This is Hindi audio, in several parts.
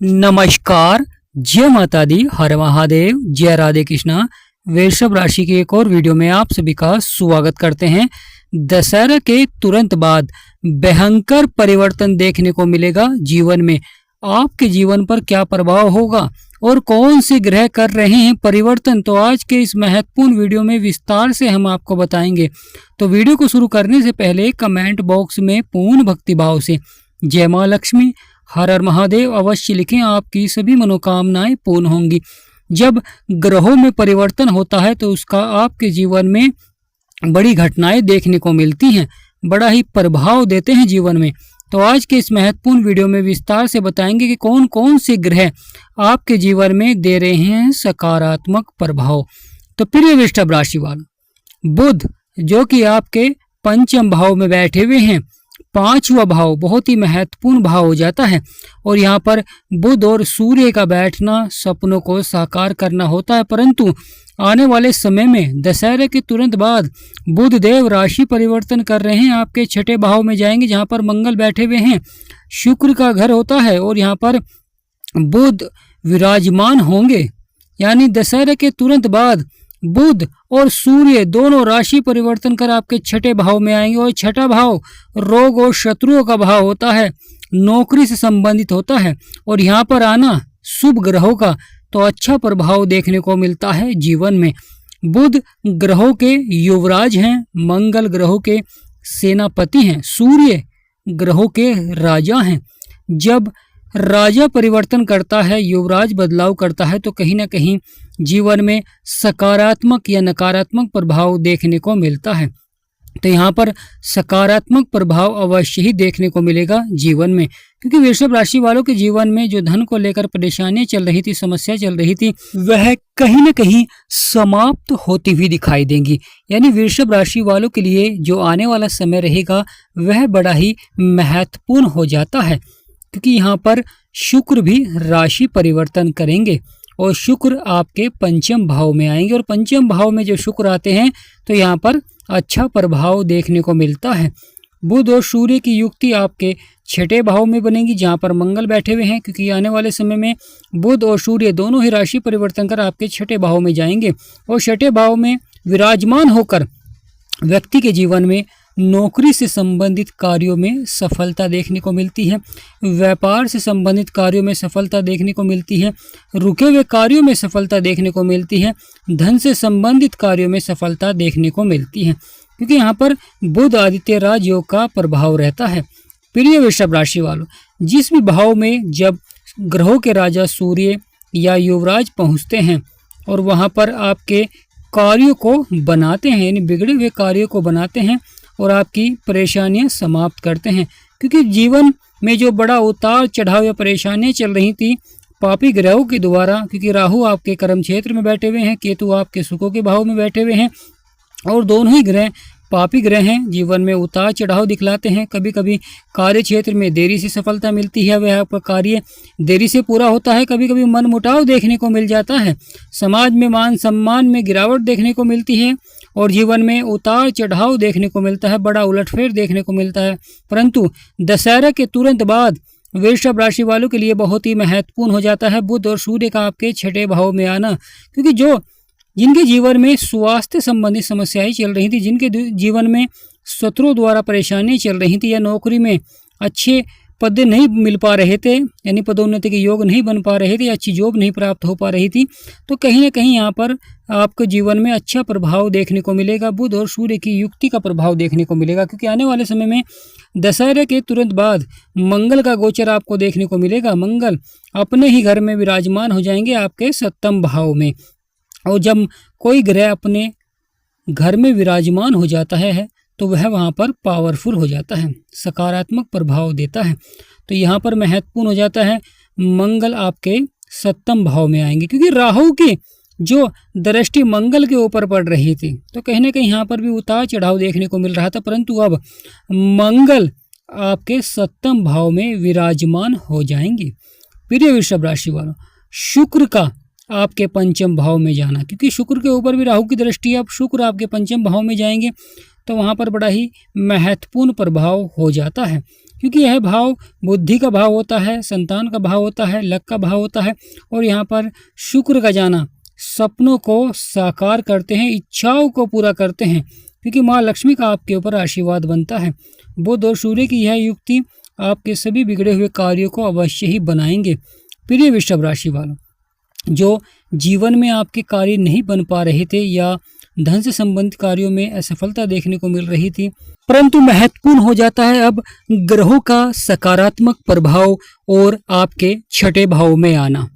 नमस्कार, जय माता दी, हर महादेव, जय राधे कृष्णा। वृषभ राशि की एक और वीडियो में आप सभी का स्वागत करते हैं। दशहरा के तुरंत बाद भयंकर परिवर्तन देखने को मिलेगा जीवन में। आपके जीवन पर क्या प्रभाव होगा और कौन से ग्रह कर रहे हैं परिवर्तन, तो आज के इस महत्वपूर्ण वीडियो में विस्तार से हम आपको बताएंगे। तो वीडियो को शुरू करने से पहले कमेंट बॉक्स में पूर्ण भक्ति भाव से जय माँ लक्ष्मी, हर हर महादेव अवश्य लिखें, आपकी सभी मनोकामनाएं पूर्ण होंगी। जब ग्रहों में परिवर्तन होता है तो उसका आपके जीवन में बड़ी घटनाएं देखने को मिलती हैं, बड़ा ही प्रभाव देते हैं जीवन में। तो आज के इस महत्वपूर्ण वीडियो में विस्तार से बताएंगे कि कौन कौन से ग्रह आपके जीवन में दे रहे हैं सकारात्मक प्रभाव। तो प्रिय वृषभ राशि वालों, बुध जो कि आपके पंचम भाव में बैठे हुए हैं, पांचवा भाव बहुत ही महत्वपूर्ण भाव हो जाता है। और यहाँ पर बुध और सूर्य का बैठना सपनों को साकार करना होता है, परंतु आने वाले समय में दशहरे के तुरंत बाद बुध देव राशि परिवर्तन कर रहे हैं, आपके छठे भाव में जाएंगे जहाँ पर मंगल बैठे हुए हैं, शुक्र का घर होता है और यहाँ पर बुध विराजमान होंगे। यानी दशहरे के तुरंत बाद बुध और सूर्य दोनों राशि परिवर्तन कर आपके छठे भाव में आएंगे। और छठा भाव रोग और शत्रुओं का भाव होता है, नौकरी से संबंधित होता है। और यहाँ पर आना शुभ ग्रहों का तो अच्छा प्रभाव देखने को मिलता है जीवन में। बुध ग्रहों के युवराज हैं, मंगल ग्रहों के सेनापति हैं, सूर्य ग्रहों के राजा हैं। जब राजा परिवर्तन करता है, युवराज बदलाव करता है, तो कहीं ना कहीं जीवन में सकारात्मक या नकारात्मक प्रभाव देखने को मिलता है। तो यहाँ पर सकारात्मक प्रभाव अवश्य ही देखने को मिलेगा जीवन में, क्योंकि वृषभ राशि वालों के जीवन में जो धन को लेकर परेशानियां चल रही थी, समस्या चल रही थी, वह कहीं ना कहीं समाप्त होती हुई दिखाई देंगी। यानी वृषभ राशि वालों के लिए जो आने वाला समय रहेगा वह बड़ा ही महत्वपूर्ण हो जाता है, क्योंकि यहाँ पर शुक्र भी राशि परिवर्तन करेंगे और शुक्र आपके पंचम भाव में आएंगे। और पंचम भाव में जो शुक्र आते हैं तो यहाँ पर अच्छा प्रभाव देखने को मिलता है। बुध और सूर्य की युक्ति आपके छठे भाव में बनेगी जहाँ पर मंगल बैठे हुए हैं, क्योंकि आने वाले समय में बुध और सूर्य दोनों ही राशि परिवर्तन कर आपके छठे भाव में जाएंगे। और छठे भाव में विराजमान होकर व्यक्ति के जीवन में नौकरी से संबंधित कार्यों में सफलता देखने को मिलती है, व्यापार से संबंधित कार्यों में सफलता देखने को मिलती है, रुके हुए कार्यों में सफलता देखने को मिलती है, धन से संबंधित कार्यों में सफलता देखने को मिलती है, क्योंकि यहाँ पर बुध आदित्य राजयोग का प्रभाव रहता है। प्रिय वृषभ राशि वालों, जिस भी भाव में जब ग्रहों के राजा सूर्य या युवराज पहुँचते हैं और वहाँ पर आपके कार्यों को बनाते हैं, यानी बिगड़े हुए कार्यों को बनाते हैं और आपकी परेशानियां समाप्त करते हैं, क्योंकि जीवन में जो बड़ा उतार चढ़ाव या परेशानियां चल रही थी पापी ग्रहों के द्वारा, क्योंकि राहु आपके कर्म क्षेत्र में बैठे हुए हैं, केतु आपके सुखों के भाव में बैठे हुए हैं और दोनों ही ग्रह पापी ग्रह हैं, जीवन में उतार चढ़ाव दिखलाते हैं। कभी कभी कार्य क्षेत्र में देरी से सफलता मिलती है, वह आपका कार्य देरी से पूरा होता है, कभी कभी मनमुटाव देखने को मिल जाता है, समाज में मान सम्मान में गिरावट देखने को मिलती है और जीवन में उतार चढ़ाव देखने को मिलता है, बड़ा उलटफेर देखने को मिलता है। परंतु दशहरा के तुरंत बाद वृषभ राशि वालों के लिए बहुत ही महत्वपूर्ण हो जाता है बुध और सूर्य का आपके छठे भाव में आना, क्योंकि जिनके जीवन में स्वास्थ्य संबंधित समस्याएं चल रही थी, जिनके जीवन में शत्रुओं द्वारा परेशानियां चल रही थी या नौकरी में अच्छे पद नहीं मिल पा रहे थे, यानी पदोन्नति के योग नहीं बन पा रहे थे या अच्छी जॉब नहीं प्राप्त हो पा रही थी, तो कहीं ना कहीं यहाँ पर आपके जीवन में अच्छा प्रभाव देखने को मिलेगा। बुध और सूर्य की युक्ति का प्रभाव देखने को मिलेगा, क्योंकि आने वाले समय में दशहरे के तुरंत बाद मंगल का गोचर आपको देखने को मिलेगा। मंगल अपने ही घर में विराजमान हो जाएंगे आपके सप्तम भाव में, और जब कोई ग्रह अपने घर में विराजमान हो जाता है तो वह वहाँ पर पावरफुल हो जाता है, सकारात्मक प्रभाव देता है। तो यहाँ पर महत्वपूर्ण हो जाता है मंगल आपके सप्तम भाव में आएंगे, क्योंकि राहु की जो दृष्टि मंगल के ऊपर पड़ रही थी तो कहीं ना कहीं यहाँ पर भी उतार चढ़ाव देखने को मिल रहा था, परंतु अब मंगल आपके सप्तम भाव में विराजमान हो जाएंगे। प्रिय वृषभ राशि वालों, शुक्र का आपके पंचम भाव में जाना, क्योंकि शुक्र के ऊपर भी राहु की दृष्टि है, अब शुक्र आपके पंचम भाव में जाएंगे तो वहाँ पर बड़ा ही महत्वपूर्ण प्रभाव हो जाता है। क्योंकि यह भाव बुद्धि का भाव होता है, संतान का भाव होता है, लक का भाव होता है। और यहाँ पर शुक्र का जाना सपनों को साकार करते हैं, इच्छाओं को पूरा करते हैं, क्योंकि माँ लक्ष्मी का आपके ऊपर आशीर्वाद बनता है। बुध और सूर्य की यह युक्ति आपके सभी बिगड़े हुए कार्यों को अवश्य ही बनाएंगे। प्रिय वृषभ राशि वालों, जो जीवन में आपके कार्य नहीं बन पा रहे थे या धन से संबंधित कार्यों में असफलता देखने को मिल रही थी, परंतु महत्वपूर्ण हो जाता है अब ग्रहों का सकारात्मक प्रभाव और आपके छठे भाव में आना।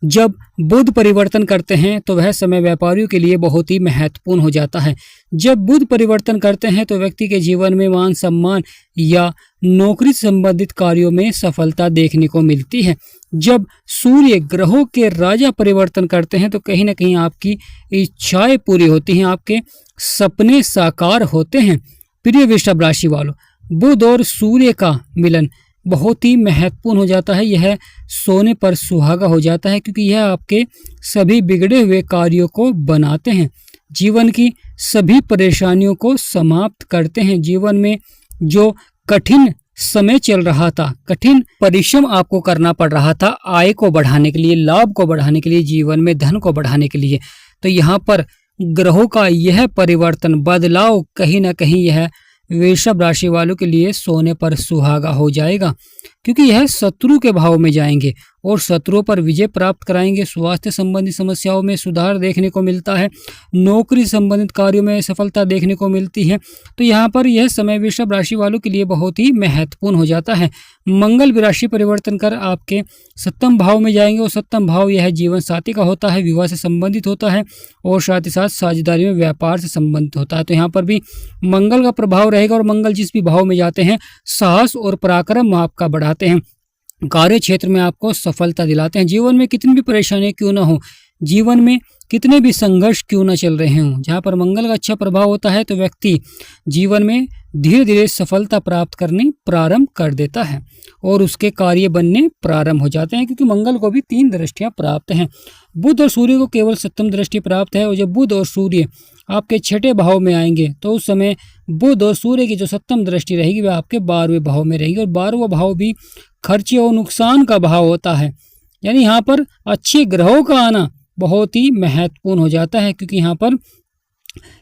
जब बुध परिवर्तन करते हैं तो वह समय व्यापारियों के लिए बहुत ही महत्वपूर्ण हो जाता है। जब बुध परिवर्तन करते हैं तो व्यक्ति के जीवन में मान सम्मान या नौकरी से संबंधित कार्यों में सफलता देखने को मिलती है। जब सूर्य ग्रहों के राजा परिवर्तन करते हैं तो कहीं ना कहीं आपकी इच्छाएं पूरी होती हैं, आपके सपने साकार होते हैं। प्रिय वृषभ राशि वालों, बुध और सूर्य का मिलन बहुत ही महत्वपूर्ण हो जाता है। यह सोने पर सुहागा हो जाता है, क्योंकि यह आपके सभी बिगड़े हुए कार्यों को बनाते हैं, जीवन की सभी परेशानियों को समाप्त करते हैं। जीवन में जो कठिन समय चल रहा था, कठिन परिश्रम आपको करना पड़ रहा था आय को बढ़ाने के लिए, लाभ को बढ़ाने के लिए, जीवन में धन को बढ़ाने के लिए, तो यहाँ पर ग्रहों का यह परिवर्तन, बदलाव कहीं ना कहीं यह वृषभ राशि वालों के लिए सोने पर सुहागा हो जाएगा, क्योंकि यह शत्रु के भाव में जाएंगे और शत्रुओं पर विजय प्राप्त कराएंगे। स्वास्थ्य संबंधी समस्याओं में सुधार देखने को मिलता है, नौकरी संबंधित कार्यों में सफलता देखने को मिलती है। तो यहाँ पर यह समय वृषभ राशि वालों के लिए बहुत ही महत्वपूर्ण हो जाता है। मंगल राशि परिवर्तन कर आपके सप्तम भाव में जाएंगे और सप्तम भाव यह जीवन साथी का होता है, विवाह से संबंधित होता है और साथ ही साथ साझेदारी में व्यापार से संबंधित होता है। तो यहाँ पर भी मंगल का प्रभाव रहेगा और मंगल जिस भी भाव में जाते हैं साहस और पराक्रम आपका बढ़ाते हैं, कार्य क्षेत्र में आपको सफलता दिलाते हैं। जीवन में कितनी भी परेशानी क्यों ना हो, जीवन में कितने भी संघर्ष क्यों ना चल रहे हों, जहाँ पर मंगल का अच्छा प्रभाव होता है तो व्यक्ति जीवन में धीरे धीरे सफलता प्राप्त करनी प्रारंभ कर देता है और उसके कार्य बनने प्रारंभ हो जाते हैं, क्योंकि मंगल को भी 3 दृष्टियां प्राप्त हैं। बुध और सूर्य को केवल सप्तम दृष्टि प्राप्त है और जब बुध और सूर्य आपके छठे भाव में आएंगे तो उस समय बुध और सूर्य की जो सप्तम दृष्टि रहेगी वह आपके 12वें भाव में रहेगी और 12वां भाव भी खर्चे और नुकसान का भाव होता है। यानी यहाँ पर अच्छे ग्रहों का आना बहुत ही महत्वपूर्ण हो जाता है, क्योंकि यहाँ पर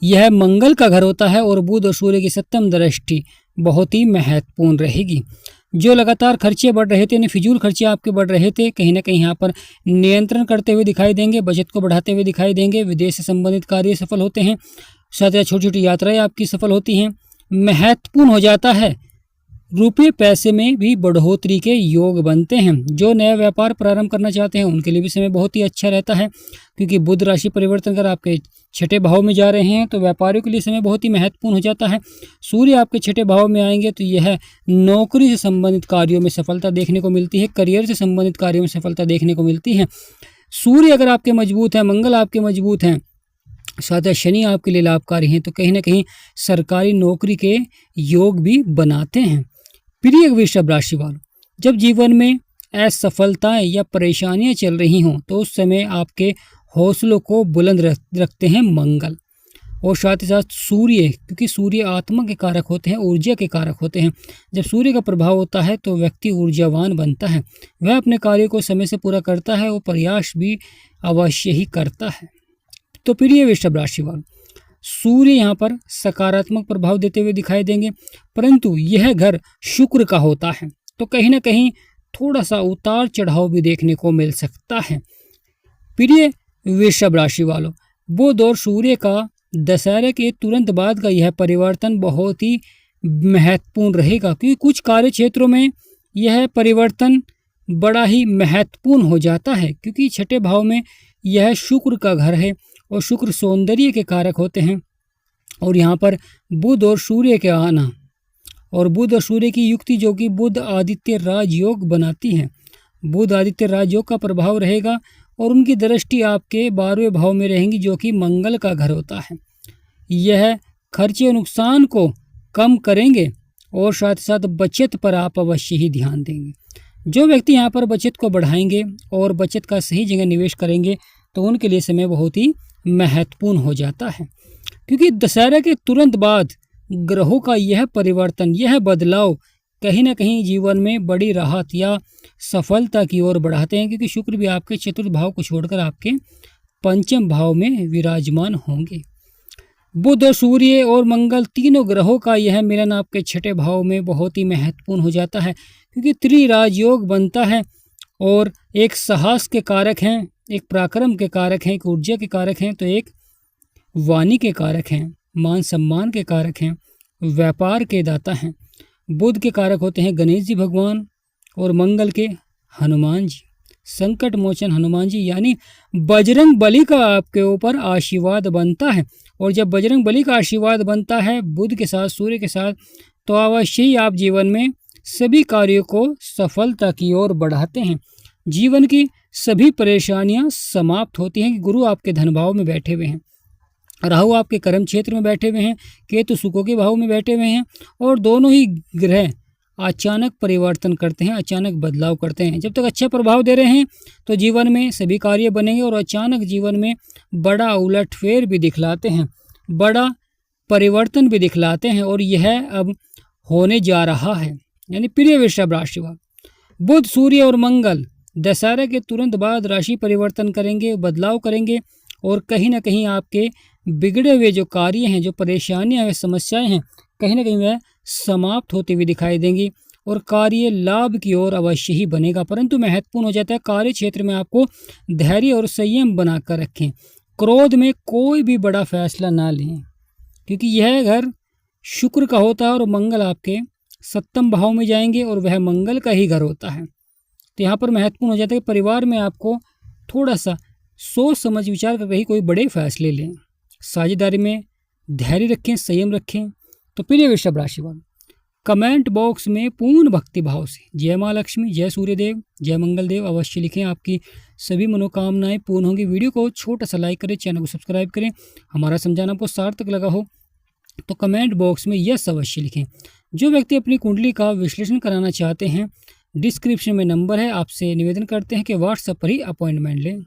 यह मंगल का घर होता है और बुध और सूर्य की सप्तम दृष्टि बहुत ही महत्वपूर्ण रहेगी। जो लगातार खर्चे बढ़ रहे थे, यानी फिजूल खर्चे आपके बढ़ रहे थे, कहीं ना कहीं यहाँ पर नियंत्रण करते हुए दिखाई देंगे, बजट को बढ़ाते हुए दिखाई देंगे, विदेश से संबंधित कार्य सफल होते हैं, साथ ही छोटी छोटी यात्राएं आपकी सफल होती हैं। महत्वपूर्ण हो जाता है, रुपये पैसे में भी बढ़ोतरी के योग बनते हैं। जो नया व्यापार प्रारंभ करना चाहते हैं उनके लिए भी समय बहुत ही अच्छा रहता है, क्योंकि बुध राशि परिवर्तन कर आपके छठे भाव में जा रहे हैं तो व्यापारियों के लिए समय बहुत ही महत्वपूर्ण हो जाता है। सूर्य आपके छठे भाव में आएंगे तो यह नौकरी से संबंधित कार्यों में सफलता देखने को मिलती है, करियर से संबंधित कार्यों में सफलता देखने को मिलती है। सूर्य अगर आपके मजबूत हैं, मंगल आपके मजबूत हैं, साथ ही शनि आपके लिए लाभकारी हैं, तो कहीं ना कहीं सरकारी नौकरी के योग भी बनाते हैं। प्रिय वृषभ राशि वालों, जब जीवन में असफलताएं या परेशानियां चल रही हों तो उस समय आपके हौसलों को बुलंद रखते हैं मंगल और साथ ही साथ सूर्य, क्योंकि सूर्य आत्मा के कारक होते हैं, ऊर्जा के कारक होते हैं। जब सूर्य का प्रभाव होता है तो व्यक्ति ऊर्जावान बनता है, वह अपने कार्य को समय से पूरा करता है और प्रयास भी अवश्य ही करता है। तो प्रिय वृषभ राशि वालों, सूर्य यहाँ पर सकारात्मक प्रभाव देते हुए दिखाई देंगे, परंतु यह घर शुक्र का होता है तो कहीं ना कहीं थोड़ा सा उतार चढ़ाव भी देखने को मिल सकता है। प्रिय वृषभ राशि वालों, बुध और सूर्य का दशहरे के तुरंत बाद का यह परिवर्तन बहुत ही महत्वपूर्ण रहेगा, क्योंकि कुछ कार्य क्षेत्रों में यह परिवर्तन बड़ा ही महत्वपूर्ण हो जाता है, क्योंकि छठे भाव में यह शुक्र का घर है और शुक्र सौंदर्य के कारक होते हैं। और यहाँ पर बुध और सूर्य के आना और बुध और सूर्य की युक्ति जो कि बुध आदित्य राजयोग बनाती है, बुध आदित्य राजयोग का प्रभाव रहेगा और उनकी दृष्टि आपके 12वें भाव में रहेंगी जो कि मंगल का घर होता है। यह खर्चे और नुकसान को कम करेंगे और साथ साथ बचत पर आप अवश्य ही ध्यान देंगे। जो व्यक्ति यहाँ पर बचत को बढ़ाएंगे और बचत का सही जगह निवेश करेंगे तो उनके लिए समय बहुत ही महत्वपूर्ण हो जाता है, क्योंकि दशहरा के तुरंत बाद ग्रहों का यह परिवर्तन, यह बदलाव कहीं ना कहीं जीवन में बड़ी राहत या सफलता की ओर बढ़ाते हैं, क्योंकि शुक्र भी आपके चतुर्थ भाव को छोड़कर आपके पंचम भाव में विराजमान होंगे। बुध और सूर्य और मंगल तीनों ग्रहों का यह मिलन आपके छठे भाव में बहुत ही महत्वपूर्ण हो जाता है, क्योंकि त्रिराजयोग बनता है और एक साहस के कारक हैं, एक पराक्रम के कारक हैं, एक ऊर्जा के कारक हैं, तो एक वाणी के कारक हैं, मान सम्मान के कारक हैं, व्यापार के दाता हैं। बुध के कारक होते हैं गणेश जी भगवान और मंगल के हनुमान जी, संकट मोचन हनुमान जी, यानी बजरंग बली का आपके ऊपर आशीर्वाद बनता है। और जब बजरंग बली का आशीर्वाद बनता है बुध के साथ, सूर्य के साथ, तो अवश्य ही आप जीवन में सभी कार्यों को सफलता की ओर बढ़ाते हैं। जीवन की सभी परेशानियां समाप्त होती हैं। गुरु आपके धन भाव में बैठे हुए हैं, राहु आपके कर्म क्षेत्र में बैठे हुए हैं, केतु सुखों के भाव में बैठे हुए हैं, और दोनों ही ग्रह अचानक परिवर्तन करते हैं, अचानक बदलाव करते हैं। जब तक अच्छा प्रभाव दे रहे हैं तो जीवन में सभी कार्य बनेंगे, और अचानक जीवन में बड़ा उलटफेर भी दिखलाते हैं, बड़ा परिवर्तन भी दिखलाते हैं, और यह अब होने जा रहा है। यानी प्रिय वृषभ राशि वाले, बुध सूर्य और मंगल दशहरा के तुरंत बाद राशि परिवर्तन करेंगे, बदलाव करेंगे, और कहीं ना कहीं आपके बिगड़े हुए जो कार्य हैं, जो परेशानियां हैं, समस्याएं हैं, कहीं ना कहीं वह समाप्त होती हुई दिखाई देंगी, और कार्य लाभ की ओर अवश्य ही बनेगा। परंतु महत्वपूर्ण हो जाता है कार्य क्षेत्र में आपको धैर्य और संयम बनाकर रखें। क्रोध में कोई भी बड़ा फैसला ना लें, क्योंकि यह घर शुक्र का होता है और मंगल आपके सप्तम भाव में जाएंगे, और वह मंगल का ही घर होता है। तो यहाँ पर महत्वपूर्ण हो जाता है कि परिवार में आपको थोड़ा सा सोच समझ विचार करके ही कोई बड़े फैसले लें। साझेदारी में धैर्य रखें, संयम रखें। तो प्रिय वृषभ राशि वाले, कमेंट बॉक्स में पूर्ण भक्ति भाव से जय माँ लक्ष्मी, जय सूर्यदेव, जय मंगल देव अवश्य लिखें। आपकी सभी मनोकामनाएं पूर्ण होंगी। वीडियो को छोटा सा लाइक करें, चैनल को सब्सक्राइब करें। हमारा समझाना आपको सार्थक लगा हो तो कमेंट बॉक्स में यस अवश्य लिखें। जो व्यक्ति अपनी कुंडली का विश्लेषण कराना चाहते हैं, डिस्क्रिप्शन में नंबर है, आपसे निवेदन करते हैं कि व्हाट्सएप पर ही अपॉइंटमेंट लें।